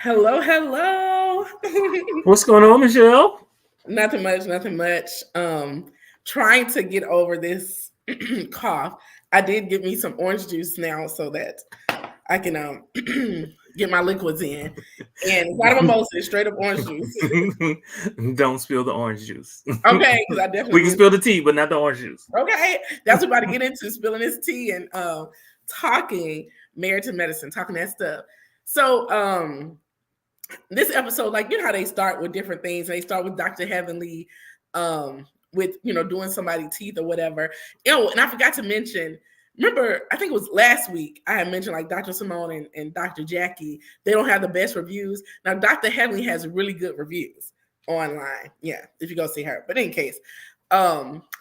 Hello, hello. What's going on, Michelle? Nothing much, nothing much. Trying to get over this cough. I did get me some orange juice now so that I can get my liquids in. And it's not a mimosa, it's straight up orange juice. Don't spill the orange juice. Okay, because I We definitely can did. spill the tea, but not the orange juice. Okay, that's what we're about to get into, spilling this tea and talking married to medicine, talking that stuff. So this episode, like, you know how they start with different things. They start with Dr. Heavenly, with doing somebody's teeth or whatever. Oh, and I forgot to mention. Remember, I think it was last week I had mentioned like Dr. Simone and Dr. Jackie. They don't have the best reviews. Now Dr. Heavenly has really good reviews online. Yeah, if you go see her. But in case,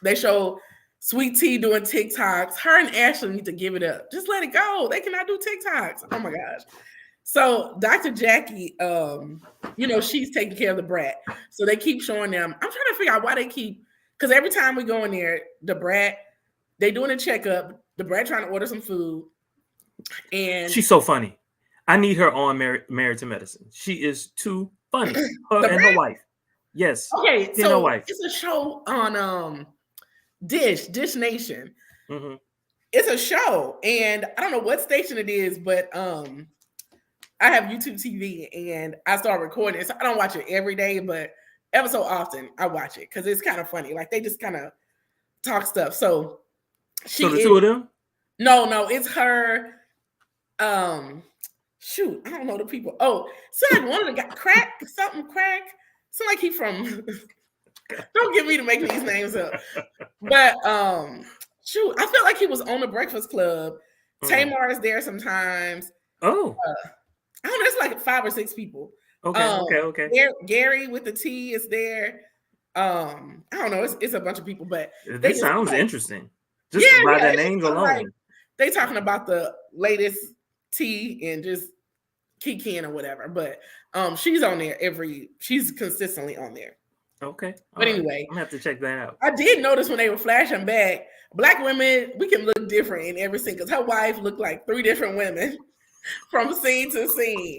they show Sweet Tea doing TikToks. Her and Ashley need to give it up. Just let it go. They cannot do TikToks. Oh my gosh. So Dr. Jackie, she's taking care of the brat. So they keep showing them. I'm trying to figure out why they keep, because every time we go in there, the brat, they doing a checkup, the brat trying to order some food. And she's so funny. I need her on Married to Medicine. She is too funny. Her and her wife. Yes. Okay, she and her wife. It's a show on Dish Nation. Mm-hmm. It's a show, and I don't know what station it is, but I have YouTube TV and I start recording it. So I don't watch it every day, but ever so often I watch it because it's kind of funny. Like they just kind of talk stuff. So two of them? No, it's her. Shoot, I don't know the people. Oh, so like one of the guys, crack. Sound like he from don't get me to make these names up. But shoot, I feel like he was on the Breakfast Club. Tamar is there sometimes. Oh. I don't know, it's like 5 or 6 people. Okay. Gary with the T is there. I don't know, it's a bunch of people, but this sounds interesting. Just by the names alone. Like, they talking about the latest tea and just kikiing or whatever. But she's on there she's consistently on there. Okay. But anyway, I'm gonna have to check that out. I did notice when they were flashing back, Black women, we can look different in every scene because her wife looked like 3 different women. From scene to scene,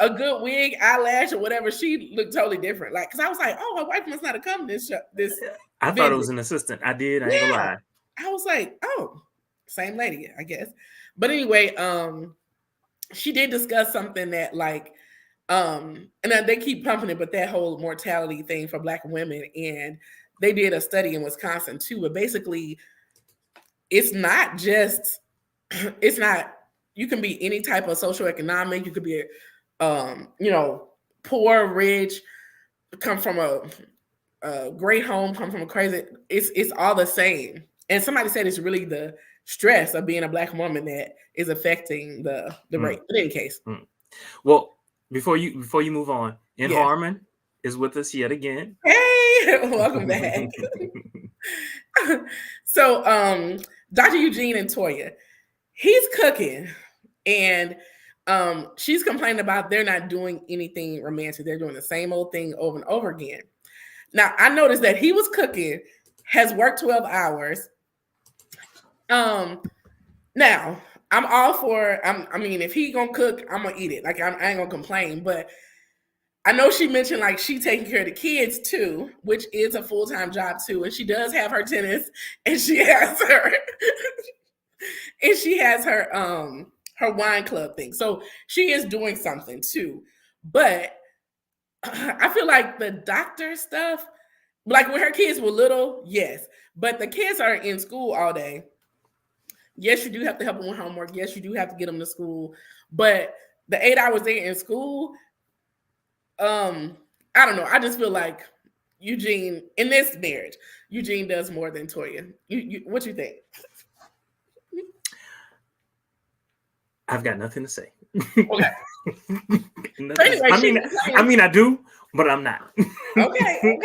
a good wig, eyelash, or whatever, she looked totally different. Like, because I was like, oh, her wife must not have come this I thought it was an assistant. I did. I ain't gonna lie. I was like, oh, same lady, I guess. But anyway, she did discuss something that like, and they keep pumping it, but that whole mortality thing for Black women, and they did a study in Wisconsin too. But basically, it's not. You can be any type of socioeconomic. You could be, poor, rich, come from a great home, come from a crazy. It's all the same. And somebody said it's really the stress of being a Black woman that is affecting the rate. But in any case, well, before you move on, Harmon is with us yet again. Hey, welcome back. So, Dr. Eugene and Toya, he's cooking. And she's complaining about they're not doing anything romantic. They're doing the same old thing over and over again. Now, I noticed that he was cooking, has worked 12 hours. Now, I'm all for, if he gonna cook, I'm gonna eat it. Like, I ain't gonna complain. But I know she mentioned, like, she taking care of the kids, too, which is a full-time job, too. And she does have her tennis, and she has her wine club thing. So she is doing something too. But I feel like the doctor stuff, like when her kids were little, yes. But the kids are in school all day. Yes, you do have to help them with homework. Yes, you do have to get them to school. But the 8 hours they're in school, I don't know. I just feel like Eugene, in this marriage, Eugene does more than Toya. What you think? I've got nothing to say. Okay. Anyway, I mean, I do, but I'm not. Okay.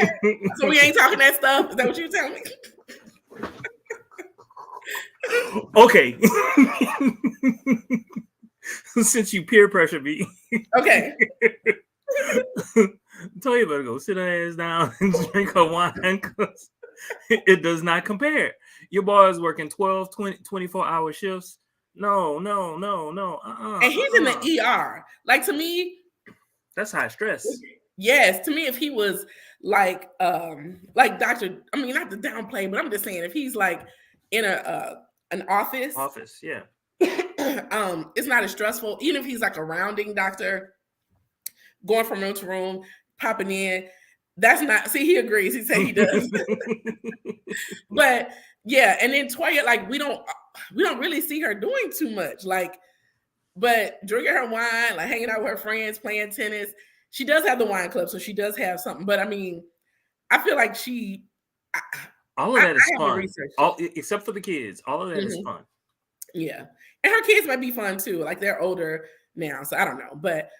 So we ain't talking that stuff. Is that what you telling me? Okay. Since you peer pressure me. Okay. Toya better go sit her ass down and drink her wine because it does not compare. Your boy is working 12, 20, 24-hour shifts. No. And he's in the ER. Like, to me, That's high stress. Yes, to me, if he was like Doctor, I mean, not to downplay, but I'm just saying, if he's like in an office, Office, yeah. it's not as stressful. Even if he's like a rounding doctor, going from room to room, popping in. That's not. See, he agrees. He said he does. But yeah, and then Toya, like we don't really see her doing too much. Like, but drinking her wine, like hanging out with her friends, playing tennis. She does have the wine club, so she does have something. But I mean, I feel like all of that is haven't fun. researched All except for the kids. All of that is fun. Yeah. And her kids might be fun too. Like they're older now, so I don't know. But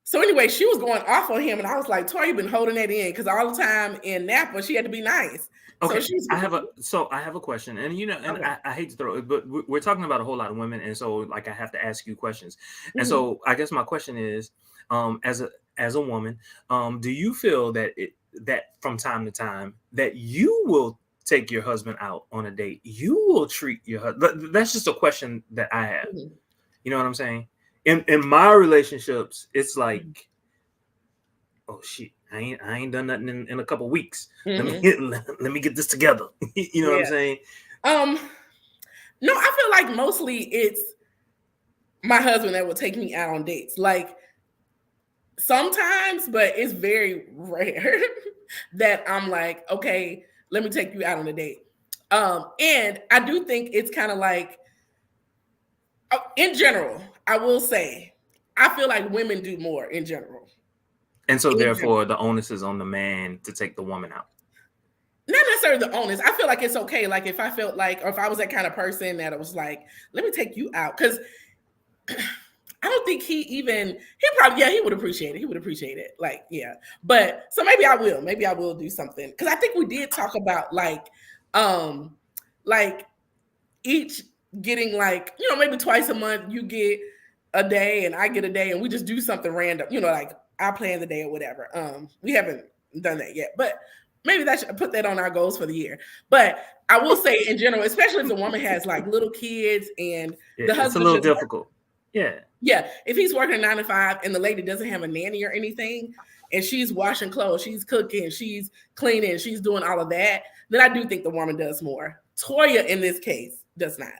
so anyway, she was going off on him, and I was like, Tori, you've been holding that in because all the time in Napa, she had to be nice. Okay, so she's I have a question, and and okay. I hate to throw it, but we're talking about a whole lot of women, and so like I have to ask you questions, and Mhm. so I guess my question is, as a woman, do you feel that that from time to time that you will take your husband out on a date, you will treat your husband? That's just a question that I have. Mhm. You know what I'm saying? In my relationships, it's like, Mhm. oh shit, I ain't done nothing in a couple weeks. Mhm. Let me get this together. You know what I'm Yeah. saying? No, I feel like mostly it's my husband that will take me out on dates. Like sometimes, but it's very rare that I'm like, okay, let me take you out on a date. And I do think it's kind of like, in general, I will say, I feel like women do more in general. And so In general. therefore the onus is on the man to take the woman out. Not necessarily the onus. I feel like it's okay. Like if I felt like, or if I was that kind of person that it was like, let me take you out. Because I don't think he probably, yeah, he would appreciate it. He would appreciate it. Like, yeah. But so maybe I will. Maybe I will do something. Because I think we did talk about like each getting like, maybe twice a month you get a day and I get a day and we just do something random, like I plan the day or whatever. We haven't done that yet, but maybe that should put that on our goals for the year. But I will say in general, especially if the woman has like little kids and Yeah, the it's a husband's little just difficult. Yeah. yeah, if he's working 9 to 5 and the lady doesn't have a nanny or anything, and she's washing clothes, she's cooking, she's cleaning, she's doing all of that, then I do think the woman does more. Toya in this case does not,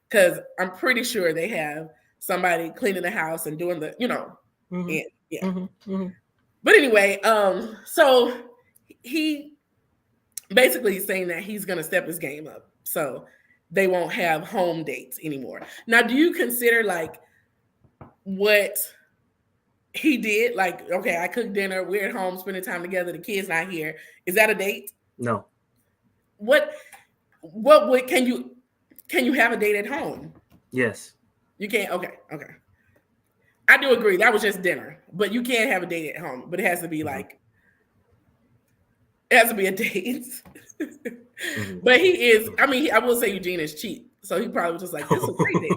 because I'm pretty sure they have somebody cleaning the house and doing the, Mm-hmm. and yeah. Mm-hmm. Mm-hmm. But anyway, so he basically is saying that he's gonna step his game up, so they won't have home dates anymore. Now, do you consider like what he did? Like, okay, I cooked dinner, we're at home spending time together, the kid's not here. Is that a date? No. What would can you have a date at home? Yes. You can't. Okay. I do agree. That was just dinner, but you can't have a date at home. But it has to be like, it has to be a date. Mm-hmm. But he is. I mean, I will say Eugene is cheap, so he probably was just like, this is a great date.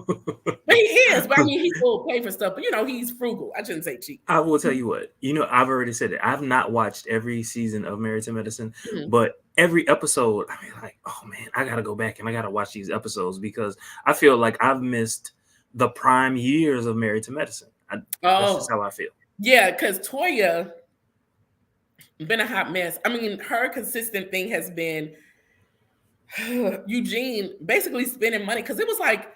But he is. But I mean, he will pay for stuff. But he's frugal. I shouldn't say cheap. I will tell you what, I've already said it. I've not watched every season of Married to Medicine, Mhm. but every episode, I mean, like, oh man, I gotta go back and I gotta watch these episodes because I feel like I've missed the prime years of Married to Medicine. That's just how I feel. Yeah, because Toya been a hot mess. I mean, her consistent thing has been Eugene basically spending money because it was like,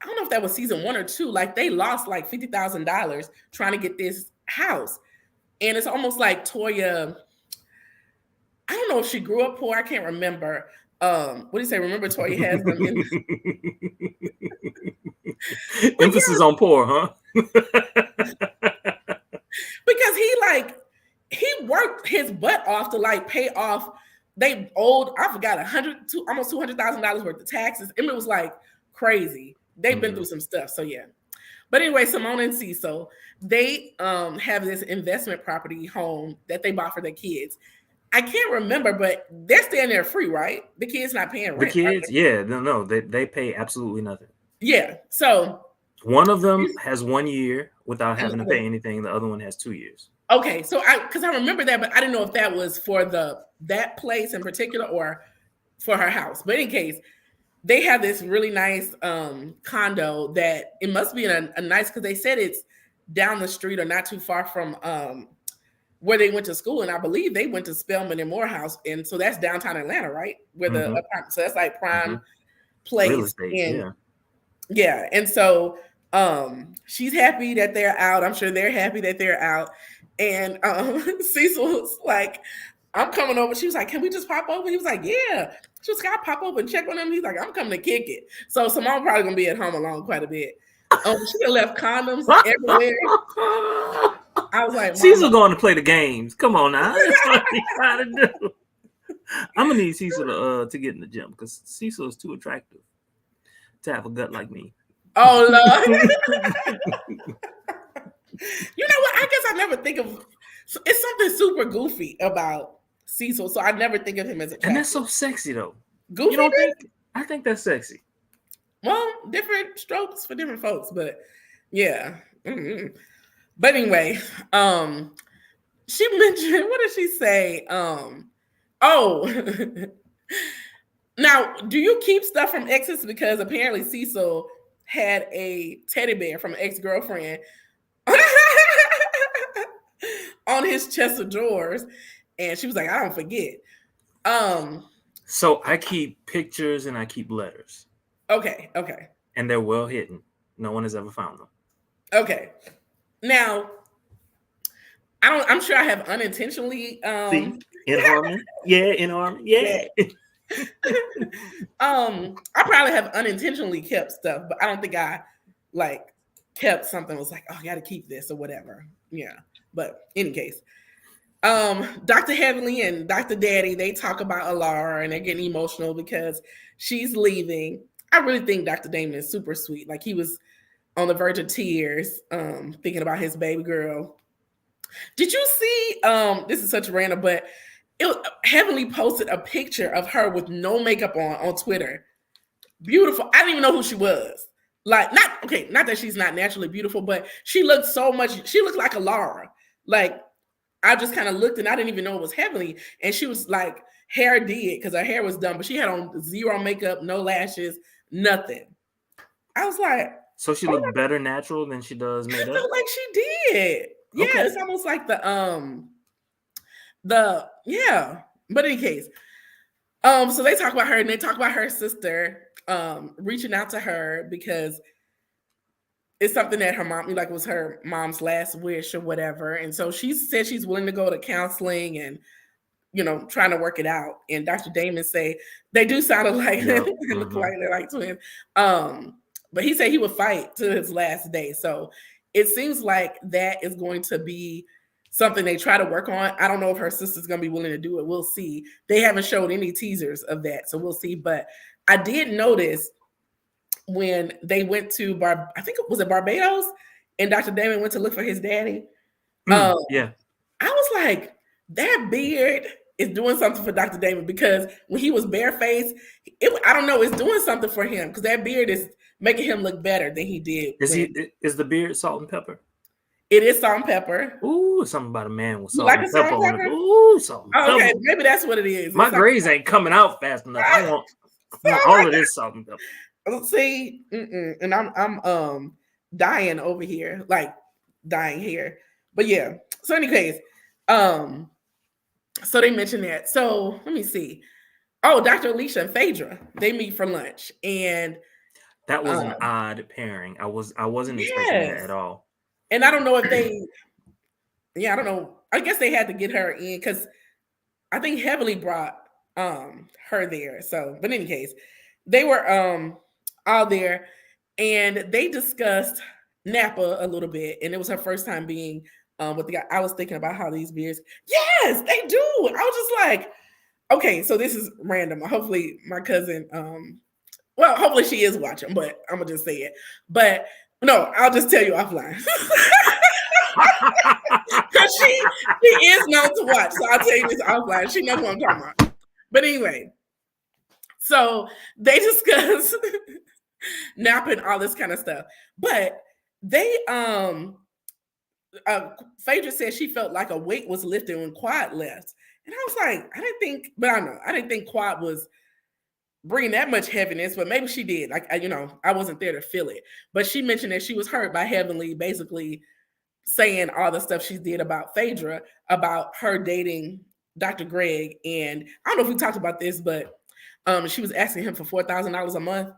I don't know if that was season 1 or 2. Like they lost like $50,000 trying to get this house, and it's almost like Toya. I don't know if she grew up poor. I can't remember. What do you say? Remember, Toya has them in. But Emphasis on poor, huh? because he worked his butt off to like pay off. They owed, I forgot, almost $200,000 worth of taxes. I mean, it was like crazy. They've been through some stuff. So yeah. But anyway, Simone and Cecil, they have this investment property home that they bought for their kids. I can't remember, but they're staying there free, right? The kids not paying The rent. kids, yeah, no, they pay absolutely nothing. Yeah. So one of them has 1 year without and having to pay anything. The other one has 2 years. okay, so because I remember that, but I didn't know if that was for that place in particular or for her house. But in case, they have this really nice condo that it must be a nice, because they said it's down the street or not too far from where they went to school, and I believe they went to Spelman and Morehouse, and so that's downtown Atlanta, right? Where the apartment, so that's like prime Real place, estate, and yeah, and so she's happy that they're out. I'm sure they're happy that they're out, and Cecil was like, "I'm coming over." She was like, "Can we just pop over?" He was like, "Yeah." She was like, "I'll pop over and check on him." He's like, "I'm coming to kick it." So Simone probably gonna be at home alone quite a bit. She had left condoms everywhere. I was like, Cecil going to play the games. Come on now. That's what he's trying to do. I'm gonna need Cecil to get in the gym because Cecil is too attractive to have a gut like me. Oh Lord. You know what? I guess I never think of it's something super goofy about Cecil, so I never think of him as attractive. And that's so sexy though. Goofy? You don't think? I think that's sexy. Well, different strokes for different folks, but yeah. Mm-hmm. But anyway, she mentioned, what did she say? Now, do you keep stuff from exes? Because apparently Cecil had a teddy bear from an ex-girlfriend on his chest of drawers, and she was like, I don't forget. So I keep pictures and I keep letters. Okay. And they're well hidden. No one has ever found them. Okay. Now, I'm sure I have unintentionally See? In harmony? Yeah, in harmony. Yeah. I probably have unintentionally kept stuff, but I don't think I like kept something was like, oh, I gotta keep this or whatever. Yeah. But in any case, Dr. Heavenly and Dr. Daddy, they talk about Alara and they're getting emotional because she's leaving. I really think Dr. Damon is super sweet. Like he was on the verge of tears, thinking about his baby girl. Did you see, this is such random, but Heavenly posted a picture of her with no makeup on Twitter. Beautiful. I didn't even know who she was. Like, not that she's not naturally beautiful, but she looked like Alara. Like, I just kind of looked and I didn't even know it was Heavenly. And she was like, hair did, because her hair was done, but she had on zero makeup, no lashes, nothing. I was like, so she looked better natural than she does made up? I felt like she did. Yeah, okay. It's almost like but in any case, so they talk about her and they talk about her sister reaching out to her because it's something that her mom, like, was her mom's last wish or whatever. And so she said she's willing to go to counseling and, trying to work it out. And Dr. Damon say they do sound alike, look like they're like twins. But he said he would fight to his last day. So it seems like that is going to be something they try to work on. I don't know if her sister's going to be willing to do it. We'll see. They haven't showed any teasers of that, so we'll see. But I did notice when they went to I think it was Barbados, and Dr. Damon went to look for his daddy. Yeah. I was like, that beard is doing something for Dr. Damon, because when he was barefaced, I don't know, it's doing something for him, because that beard is making him look better than he did. Is the beard salt and pepper? It is salt and pepper. Ooh, something about a man with salt like and pepper. On it. Ooh, salt and pepper. Okay, maybe that's what it is. My grades ain't coming out fast enough. I want all of this salt and pepper. See, and I'm dying over here, like dying here. But yeah. So in any case, so they mentioned that. So let me see. Oh, Dr. Alicia and Phaedra, they meet for lunch, and that was an odd pairing. I wasn't expecting that at all. And I don't know if I don't know. I guess they had to get her in because I think Heavenly brought her there. So, but in any case, they were all there, and they discussed Napa a little bit, and it was her first time being with the guy. I was thinking about how these beers, yes, they do. I was just like, okay, so this is random. Hopefully my cousin, hopefully she is watching, but I'm gonna just say it. But no, I'll just tell you offline. Because she is known to watch. So I'll tell you this offline. She knows what I'm talking about. But anyway, so they discuss Napa and all this kind of stuff. But they Phaedra said she felt like a weight was lifted when Quad left. And I was like, I didn't think Quad was bringing that much heaviness, but maybe she did. Like, I wasn't there to feel it. But she mentioned that she was hurt by Heavenly basically saying all the stuff she did about Phaedra, about her dating Dr. Greg. And I don't know if we talked about this, but she was asking him for $4,000 a month.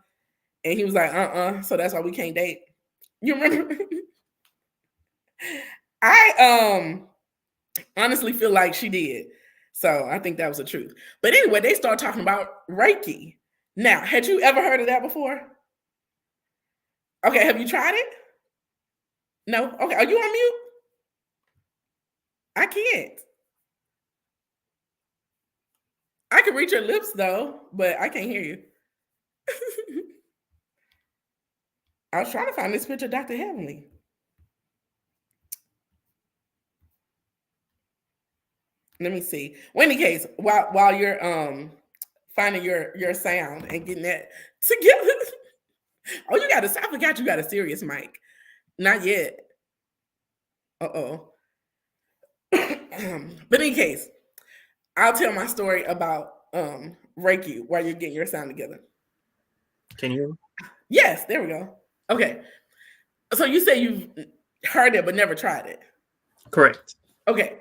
And he was like, so that's why we can't date. You remember? I honestly feel like she did. So I think that was the truth. But anyway, they start talking about Reiki. Now, had you ever heard of that before? Okay, have you tried it? No? Okay, are you on mute? I can't. I can reach your lips though, but I can't hear you. I was trying to find this picture of Dr. Heavenly. Let me see. Well, in any case, while you're finding your sound and getting that together. Oh, I forgot you got a serious mic. Not yet. Uh-oh. But in any case, I'll tell my story about Reiki while you're getting your sound together. Can you? Yes, there we go. Okay. So you say you've heard it but never tried it. Correct. Okay.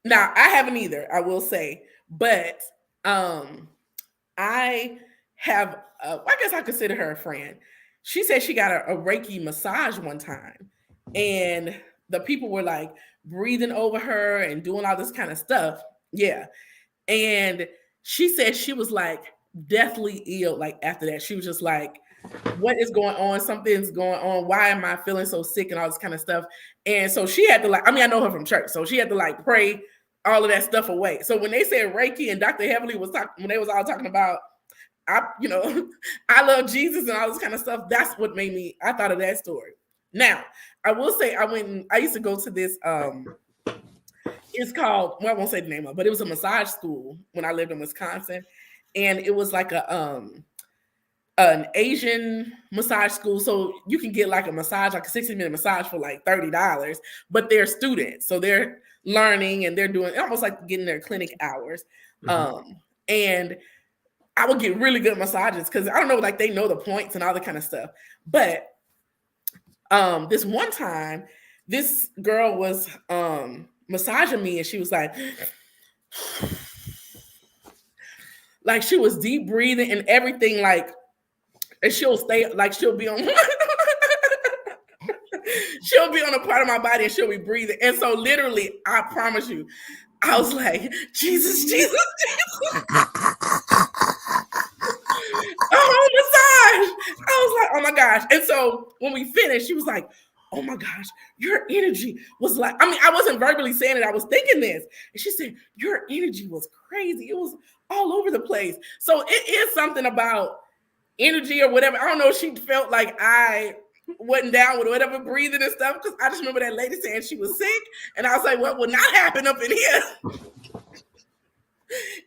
Now, I haven't either, I will say, but I have, I guess I consider her a friend. She said she got a Reiki massage one time, and the people were like breathing over her and doing all this kind of stuff. Yeah. And she said she was like deathly ill. Like after that, she was just like, what is going on? Something's going on. Why am I feeling so sick and all this kind of stuff? And so she had to I know her from church, so she had to pray all of that stuff away. So when they said Reiki and Dr. Heavenly was when they was all talking about, I love Jesus and all this kind of stuff, that's what made me, I thought of that story. Now, I will say I used to go to this, it's called, well, I won't say the name of it, but it was a massage school when I lived in Wisconsin. And it was like an Asian massage school. So you can get like a massage, like a 60-minute massage for like $30, but they're students. So they're learning and they're doing almost like getting their clinic hours. Mm-hmm. And I would get really good massages because I don't know, like they know the points and all that kind of stuff. But this one time, this girl was massaging me and she was like she was deep breathing and everything, and she'll stay, she'll be on she'll be on a part of my body and she'll be breathing. And so literally, I promise you, I was like, Jesus, Jesus, Jesus. Oh, massage. I was like, oh my gosh. And so when we finished, she was like, oh my gosh, your energy was I wasn't verbally saying it. I was thinking this. And she said, your energy was crazy. It was all over the place. So it is something about energy or whatever. I don't know. She felt like I wasn't down with whatever breathing and stuff. Because I just remember that lady saying she was sick. And I was like, what will not happen up in here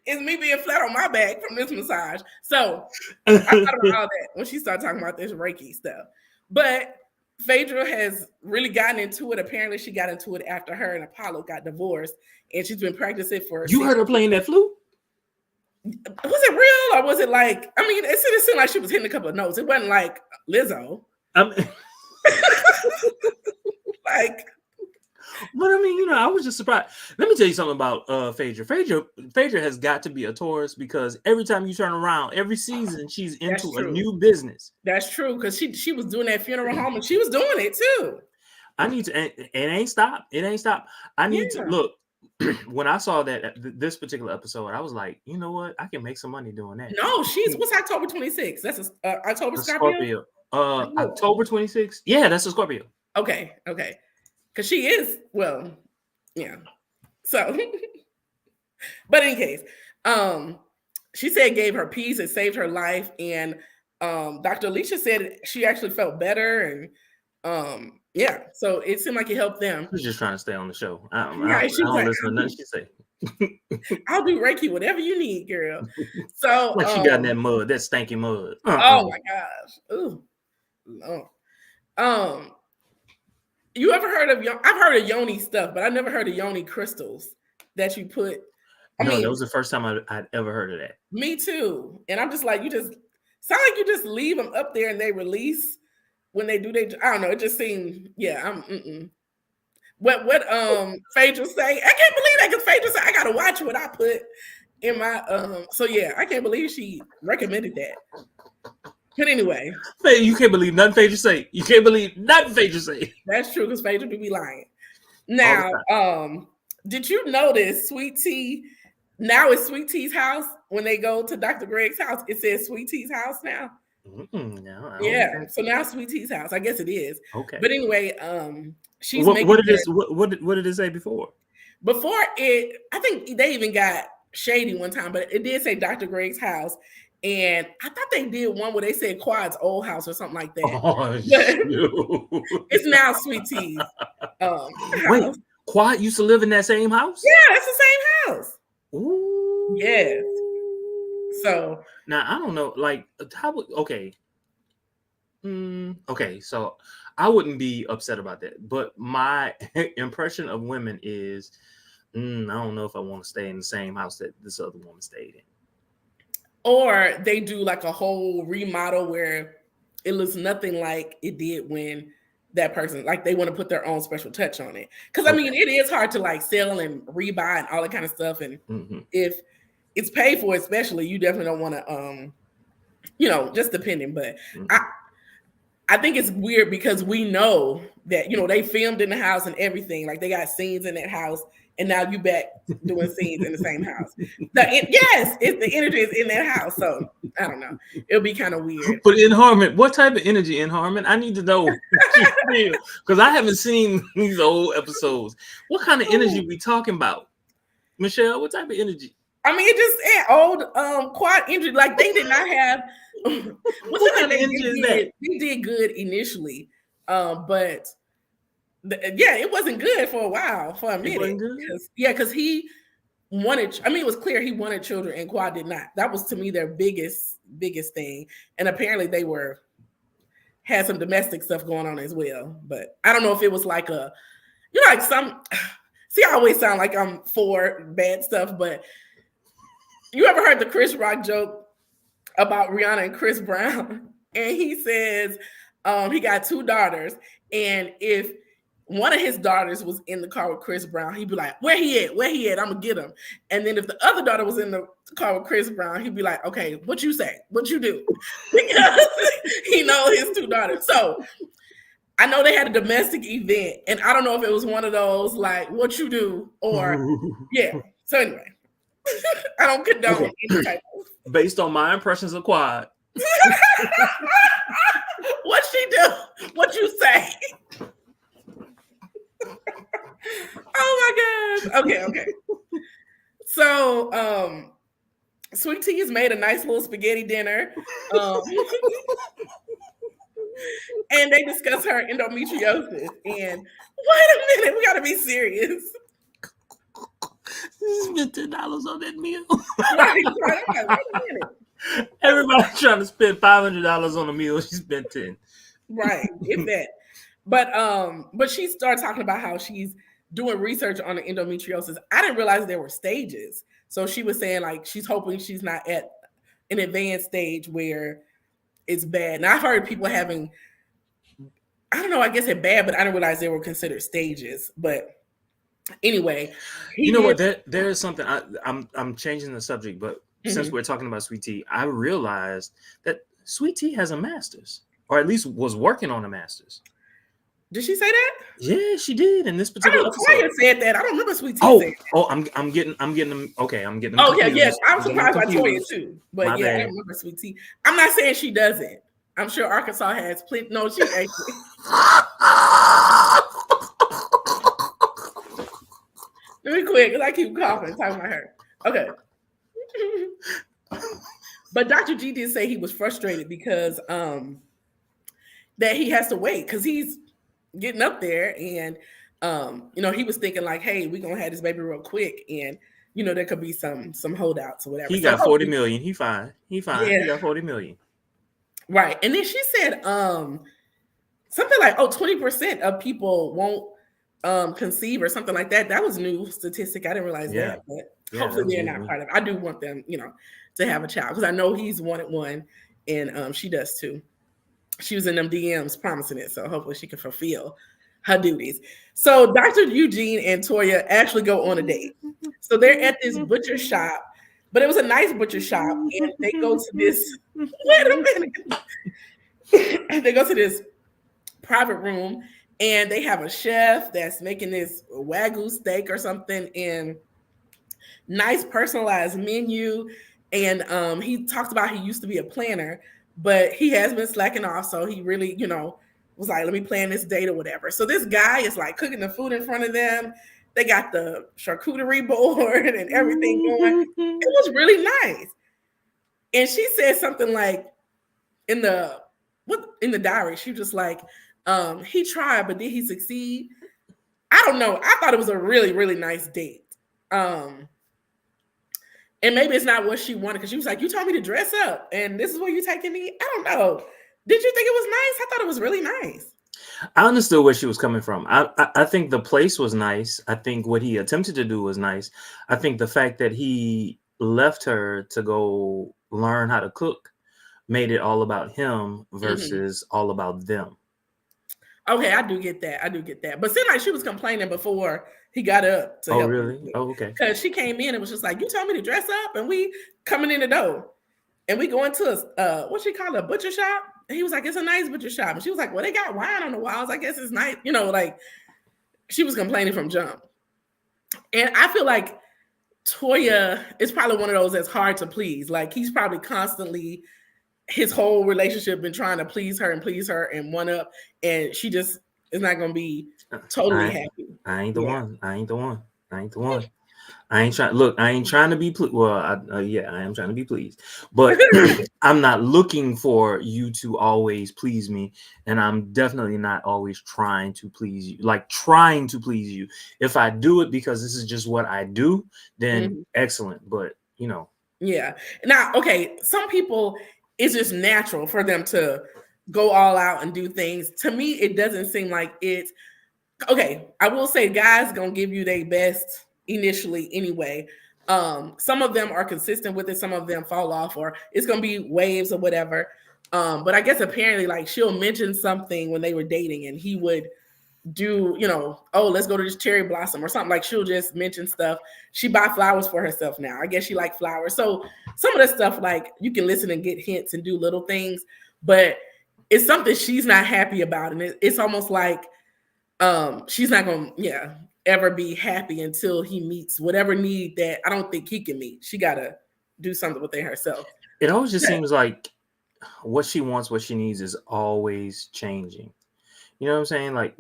is me being flat on my back from this massage. So I thought about all that when she started talking about this Reiki stuff. But Phaedra has really gotten into it. Apparently, she got into it after her and Apollo got divorced, and she's been practicing for. You heard her playing that flute? Was it real or was it it seemed like she was hitting a couple of notes. It wasn't like Lizzo. But I mean, I was just surprised. Let me tell you something about Phaedra. Phaedra has got to be a Taurus because every time you turn around, every season she's into a new business. That's true, because she was doing that funeral home and she was doing it too. I need to. It ain't stop. It ain't stop. I need to look. When I saw that this particular episode, I was like, you know what? I can make some money doing that. No, what's October 26th? That's October Scorpio. October 26th. Yeah, that's a Scorpio. Okay. Because she is, well, yeah. So, but in any case, she said it gave her peace, it saved her life. And Dr. Alicia said she actually felt better. And yeah, so it seemed like it helped them. She's just trying to stay on the show. I don't listen to nothing she say. I'll do Reiki, whatever you need, girl. So what she got in that mud, that stinky mud. Oh my gosh. Ooh. No. You ever heard of I've heard of yoni stuff, but I never heard of yoni crystals that you put. That was the first time I'd ever heard of that. Me too. And I'm just like, you just sound like you just leave them up there and they release when they do I don't know. It just seemed, yeah, what Phaedra say. I can't believe that because Phaedra said I gotta watch what I put in my so yeah, I can't believe she recommended that. But anyway, You can't believe nothing Phaedra say. You can't believe nothing Phaedra say. that's true because Phaedra do be lying. All the Now, time. did you notice Sweet Tea? Now it's Sweet Tea's house. When they go to Dr. Greg's house, it says Sweet Tea's house now. No, I don't Yeah, think so now Sweet Tea's house. I guess it is. okay. But anyway, she's What making did this? What did it say before? before it. I think they even got shady one time, but it did say Dr. Greg's house. And I thought they did one where they said Quad's old house or something like that. Oh, It's now Sweet Tea's house. Wait, Quad used to live in that same house? Yeah, it's the same house. Ooh. Yes. So now I don't know, like how would okay. Okay, so I wouldn't be upset about that, but my impression of women is, I don't know if I want to stay in the same house that this other woman stayed in. Or they do like a whole remodel where it looks nothing like it did when that person, like they want to put their own special touch on it. Because I mean, it is hard to like sell and rebuy and all that kind of stuff. And if it's paid for, especially, you definitely don't want to, just depending. But I think it's weird because we know that, they filmed in the house and everything. Like they got scenes in that house. And now you back doing scenes in the same house. Yes, the energy is in that house. So I don't know. It'll be kind of weird. But in Harmon, what type of energy in Harmon? I need to know. Because I haven't seen these old episodes. What kind of energy we talking about? Michelle, what type of energy? I mean, it just old Quad energy. Like they did not have what kind of energy is that? They did good initially. But it wasn't good for a while, for a minute. Because he wanted, it was clear he wanted children and Quad did not. That was to me their biggest thing. And apparently they had some domestic stuff going on as well. But I don't know if it was like like some, see, I always sound like I'm for bad stuff, but you ever heard the Chris Rock joke about Rihanna and Chris Brown? And he says he got 2 daughters, and if one of his daughters was in the car with Chris Brown, he'd be like, where he at? I'm gonna get him. And then if the other daughter was in the car with Chris Brown, he'd be like, okay, what you say? What you do? Because he knows his 2 daughters. So I know they had a domestic event, and I don't know if it was one of those like what you do or So anyway, I don't condone any type of. Based on my impressions of Quad. What she do? What you say? Oh my gosh. Okay. So Sweet Tea has made a nice little spaghetti dinner. And they discuss her endometriosis. And wait a minute, we gotta be serious. Spent $10 on that meal. Right. Wait a minute. Everybody trying to spend $500 on a meal. She spent 10. Right, if that. But she started talking about how she's doing research on the endometriosis. I didn't realize there were stages. So she was saying like she's hoping she's not at an advanced stage where it's bad. Now I've heard people having, I don't know, I guess it's bad, but I didn't realize they were considered stages. But anyway, what? There is something. I'm changing the subject, but since we're talking about Sweet Tea, I realized that Sweet Tea has a master's, or at least was working on a master's. Did she say that? Yeah, she did in this particular episode. Toya said that. I don't remember Sweet Tea saying that. I'm getting them. Okay, I'm getting them. Oh yeah. I'm surprised by Toya too. But I don't remember Sweet Tea. I'm not saying she doesn't. I'm sure Arkansas has plenty. No, she actually. Let me quit because I keep coughing talking about her. Okay. But Dr. G did say he was frustrated because that he has to wait because he's getting up there and he was thinking like, hey, we're gonna have this baby real quick and there could be some holdouts or whatever. He got 40 million. He fine. Yeah. He got 40 million. Right. And then she said something like 20% of people won't conceive or something like that. That was new statistic. I didn't realize that, but hopefully they're not part of it. I do want them, to have a child because I know he's wanted one and she does too. She was in them DMs promising it, so hopefully she can fulfill her duties. So Dr. Eugene and Toya actually go on a date. So they're at this butcher shop, but it was a nice butcher shop, and they go to this. Wait a minute. And they go to this private room, and they have a chef that's making this wagyu steak or something, and nice personalized menu. And he talked about he used to be a planner, but he has been slacking off. So he really, was like, let me plan this date or whatever. So this guy is like cooking the food in front of them. They got the charcuterie board and everything going. It was really nice. And she said something like in the diary, she was just like, he tried, but did he succeed? I don't know. I thought it was a really, really nice date. And maybe it's not what she wanted, because she was like, you told me to dress up and this is where you taking me. I don't know. Did you think it was nice? I thought it was really nice. I understood where she was coming from. I think the place was nice. I think what he attempted to do was nice. I think the fact that he left her to go learn how to cook made it all about him versus all about them. Okay, I do get that. But it seemed like she was complaining before he got up to help. Really? Oh, okay. Because she came in and was just like, you told me to dress up, and we coming in the door. And we go into what she called a butcher shop. And he was like, it's a nice butcher shop. And she was like, well, they got wine on the walls. I guess it's nice. Like she was complaining from jump. And I feel like Toya is probably one of those that's hard to please. Like he's probably constantly, his whole relationship been trying to please her and one up. And she just is not going to be totally happy. I ain't the one. I ain't trying to be pleased. Well, I am trying to be pleased, but I'm not looking for you to always please me, and I'm definitely not always trying to please you. If I do it because this is just what I do, then excellent. But yeah. Now, okay, some people, it's just natural for them to go all out and do things. To me, it doesn't seem like it's okay. I will say, guys gonna give you their best initially anyway. Some of them are consistent with it, some of them fall off, or it's gonna be waves or whatever. But I guess apparently, like, she'll mention something when they were dating, and he would do, oh, let's go to this cherry blossom or something. Like, she'll just mention stuff. She buy flowers for herself now. I guess she likes flowers. So some of the stuff, like, you can listen and get hints and do little things, but it's something she's not happy about, and it's almost like she's not gonna ever be happy until he meets whatever need that I don't think he can meet. She gotta do something within herself. It always just seems like what she wants, what she needs is always changing. You know what I'm saying? Like,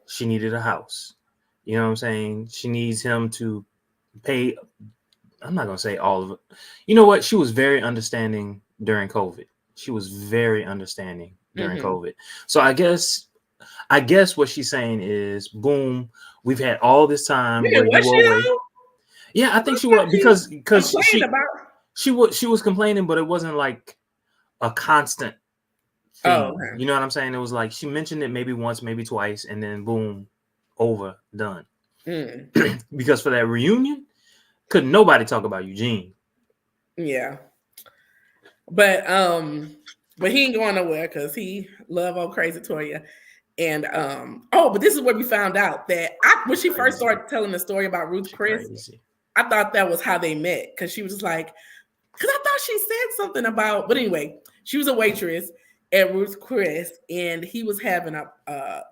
she needed a house. You know what I'm saying? She needs him to pay. I'm not gonna say all of it. You know what? She was very understanding during COVID. COVID. So I guess what she's saying is, boom, we've had all this time. Yeah, I think she was, because she was complaining, but it wasn't like a constant thing. Oh, okay. You know what I'm saying? It was like she mentioned it maybe once, maybe twice, and then boom, over, done. Because for that reunion, couldn't nobody talk about Eugene. Yeah. But he ain't going nowhere because he love old crazy Toya. And but this is where we found out that when she first started telling the story about Ruth Chris, I thought that was how they met, because she was just like, because I thought she said something about, but anyway, she was a waitress at Ruth Chris, and he was having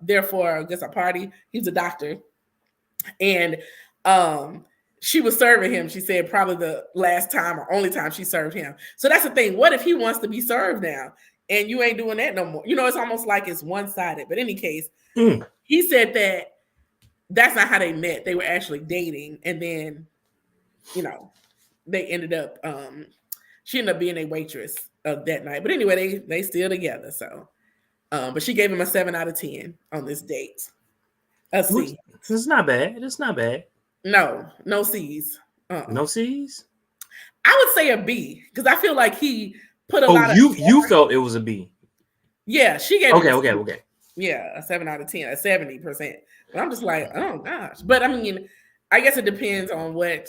therefore I guess a party. He was a doctor, and she was serving him. She said probably the last time or only time she served him. So that's the thing. What if he wants to be served now? And you ain't doing that no more. It's almost like it's one-sided. But in any case, he said that that's not how they met. They were actually dating. And then, they ended up, she ended up being a waitress that night. But anyway, they still together. So, but she gave him a 7 out of 10 on this date. A C. It's not bad. No C's. No C's? I would say a B, because I feel like he put a lot of... you felt it was a B. Yeah, she gave Okay. Yeah, a 7 out of 10, a 70%. But I'm just like, oh gosh. But I mean, I guess it depends on what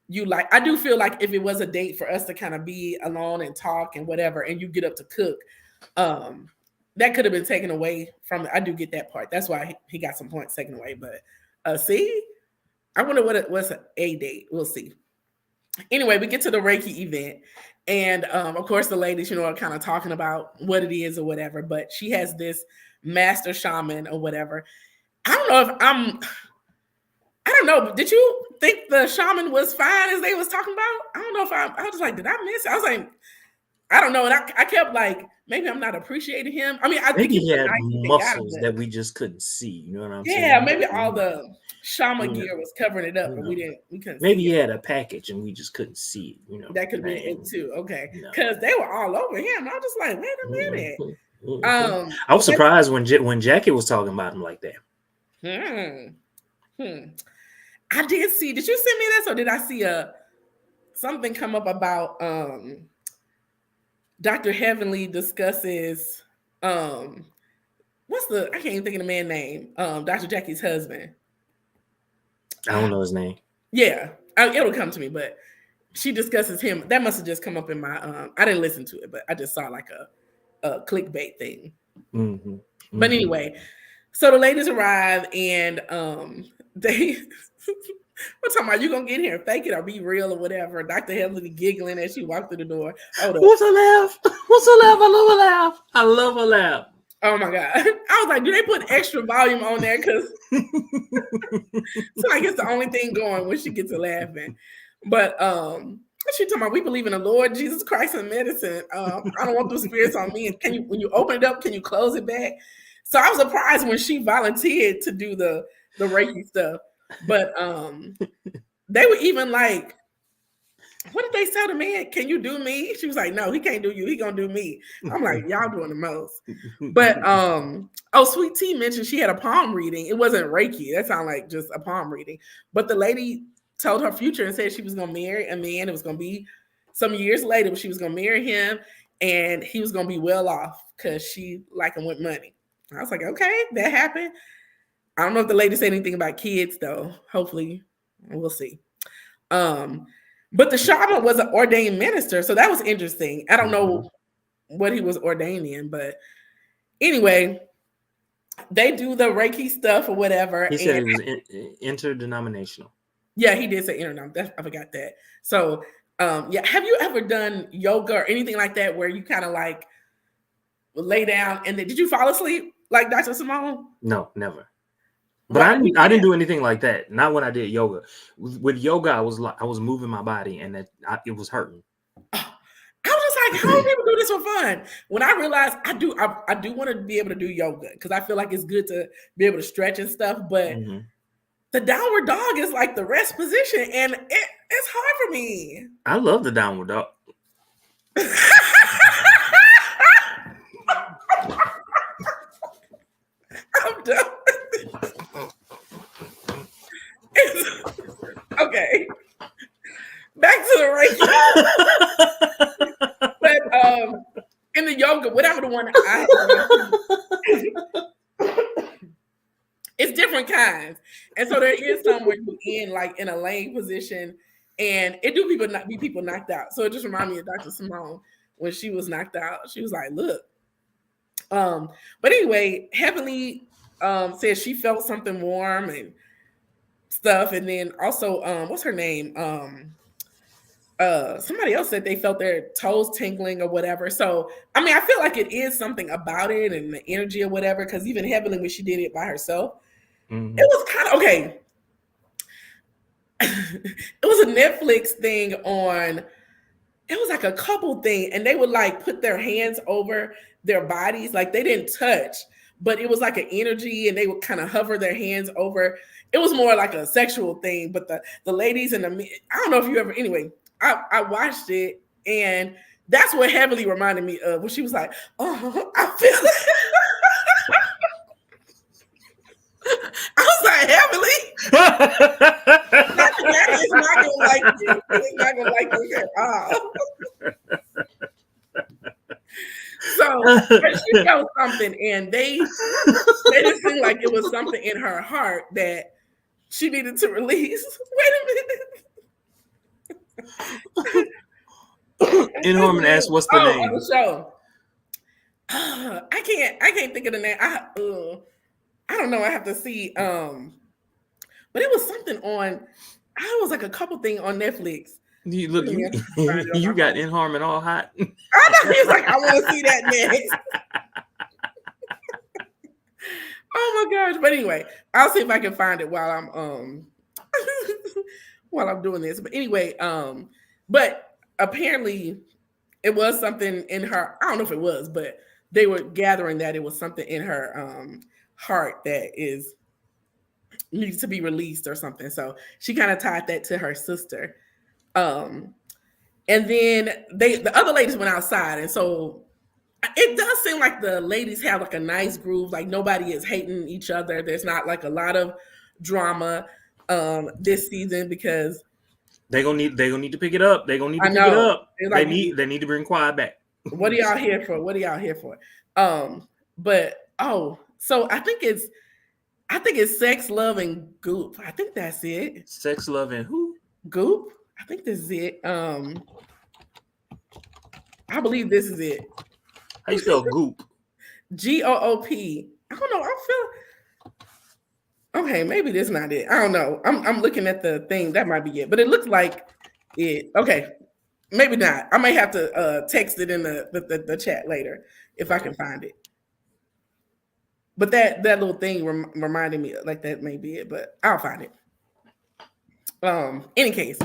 you like. I do feel like if it was a date for us to kind of be alone and talk and whatever, and you get up to cook, that could have been taken away from it. I do get that part. That's why he got some points taken away. But see, I wonder what's a date. We'll see. Anyway, we get to the Reiki event, and of course the ladies, are kind of talking about what it is or whatever. But she has this master shaman or whatever. I don't know if I don't know. Did you think the shaman was fine as they was talking about? I don't know if I was just like, did I miss it? I was like, I don't know. And I kept like, maybe I'm not appreciating him. I mean, I maybe think he had muscles that we just couldn't see. You know what I'm saying? Yeah, maybe all the shaman gear was covering it up, but we couldn't. Maybe he had a package and we just couldn't see it. That could be it too. Okay, because they were all over him. I was just like, wait a minute. I was surprised when Jackie was talking about him like that. I did see. Did you send me this, or did I see something come up about Dr. Heavenly discusses what's I can't even think of the man's name. Dr. Jackie's husband. I don't know his name. Yeah, it'll come to me, but she discusses him. That must have just come up in my I didn't listen to it, but I just saw like a clickbait thing. But anyway, so the ladies arrive and they we're talking about you gonna get here and fake it or be real or whatever. Dr. Heavenly giggling as she walked through the door. What's a laugh? What's a laugh? I love a laugh. I love a laugh. Oh my God. I was like, do they put extra volume on there? Because so I guess the only thing going when she gets to laughing. But she talking about we believe in the Lord Jesus Christ and medicine. I don't want those spirits on me. And when you open it up, can you close it back? So I was surprised when she volunteered to do the Reiki stuff. But they were even like, what did they tell the man? Can you do me? She was like, no, he can't do you. He gonna do me. I'm like, y'all doing the most. But Sweet Tea mentioned she had a palm reading. It wasn't Reiki. That sounded like just a palm reading. But the lady told her future and said she was gonna marry a man. It was gonna be some years later, but she was gonna marry him and he was gonna be well off because she liked him with money. I was like, okay, that happened. I don't know if the lady said anything about kids though. Hopefully, we'll see. But the shaman was an ordained minister, so that was interesting. I don't know what he was ordained in, but anyway, they do the Reiki stuff or whatever. He said it was interdenominational. Yeah, he did say interdenominational. I forgot that. So, yeah, have you ever done yoga or anything like that where you kind of like lay down and then did you fall asleep like Dr. Simone? No, never. But I didn't do anything like that. Not when I did yoga. With yoga, I was moving my body, and it was hurting. I was just like, how do people do this for fun? When I realized I do want to be able to do yoga because I feel like it's good to be able to stretch and stuff. But the downward dog is like the rest position, and it's hard for me. I love the downward dog. I'm done. Okay. Back to the Reiki. But in the yoga, whatever the one it's different kinds. And so there is some where you're in like in a laying position and it do people knocked out. So it just reminded me of Dr. Simone when she was knocked out. She was like, look. But anyway, Heavenly said she felt something warm and stuff, and then also what's her name? Somebody else said they felt their toes tingling or whatever. So I mean, I feel like it is something about it and the energy or whatever. Because even Heavenly, when she did it by herself, it was kind of okay. It was a Netflix thing on. It was like a couple thing, and they would like put their hands over their bodies, like they didn't touch, but it was like an energy, and they would kind of hover their hands over. It was more like a sexual thing, but the ladies and I don't know if you ever. Anyway, I watched it, and that's what Heavenly reminded me of when she was like, "Oh, I feel it." I was like, Heavenly. That is not gonna like you. He's not gonna like you at all. So she felt something, and they didn't seem like it was something in her heart that she needed to release. Wait a minute. In Norman asked, "What's the name?" On the show. I can't think of the name. I don't know. I have to see. But it was something on. I was like a couple thing on Netflix. You Let look, me you find it on you my got phone. In Harm and All Hot. I know he was like, I want to see that next. Oh my gosh! But anyway, I'll see if I can find it while I'm while I'm doing this. But anyway, but apparently it was something in her. I don't know if it was, but they were gathering that it was something in her heart that is needs to be released or something. So she kind of tied that to her sister. Um, and then the other ladies went outside, and so it does seem like the ladies have like a nice groove. Like nobody is hating each other. There's not like a lot of drama this season because They gonna need to pick it up. They gonna need to I pick it know up. they're like, They need to bring quiet back. what are y'all here for? What are y'all here for? But so I think it's sex, love, and goop. I think that's it. Sex, love, and who? Goop. I think this is it. I believe this is it. How you spell goop? GOOP. I don't know. I feel okay. Maybe this not it. I don't know. I'm looking at the thing. That might be it, but it looks like it. Okay, maybe not. I might have to text it in the chat later if I can find it. But that little thing reminded me like that may be it, but I'll find it. Any case,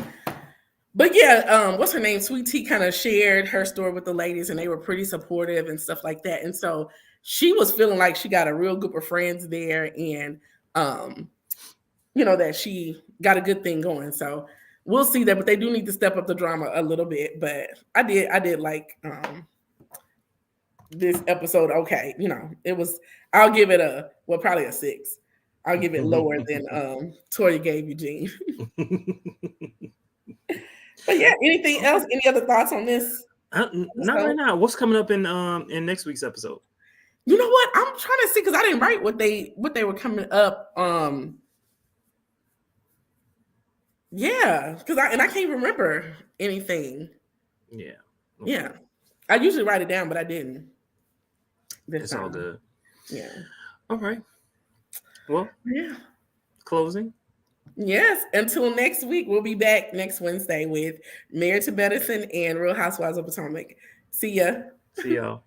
but yeah, what's her name? Sweet Tea kind of shared her story with the ladies, and they were pretty supportive and stuff like that. And so she was feeling like she got a real group of friends there, and that she got a good thing going. So we'll see that, but they do need to step up the drama a little bit. But I did like this episode. Okay, it was. I'll give it probably a 6. I'll give it lower than Toya gave Eugene. But yeah, anything else? Any other thoughts on this? Not right now. What's coming up in next week's episode? You know what? I'm trying to see because I didn't write what they were coming up. Yeah, because I can't remember anything. Yeah. Okay. Yeah. I usually write it down, but I didn't. It's all good. Yeah. All right. Well, yeah. Closing. Yes. Until next week, we'll be back next Wednesday with Married to Medicine and Real Housewives of Potomac. See ya. See y'all.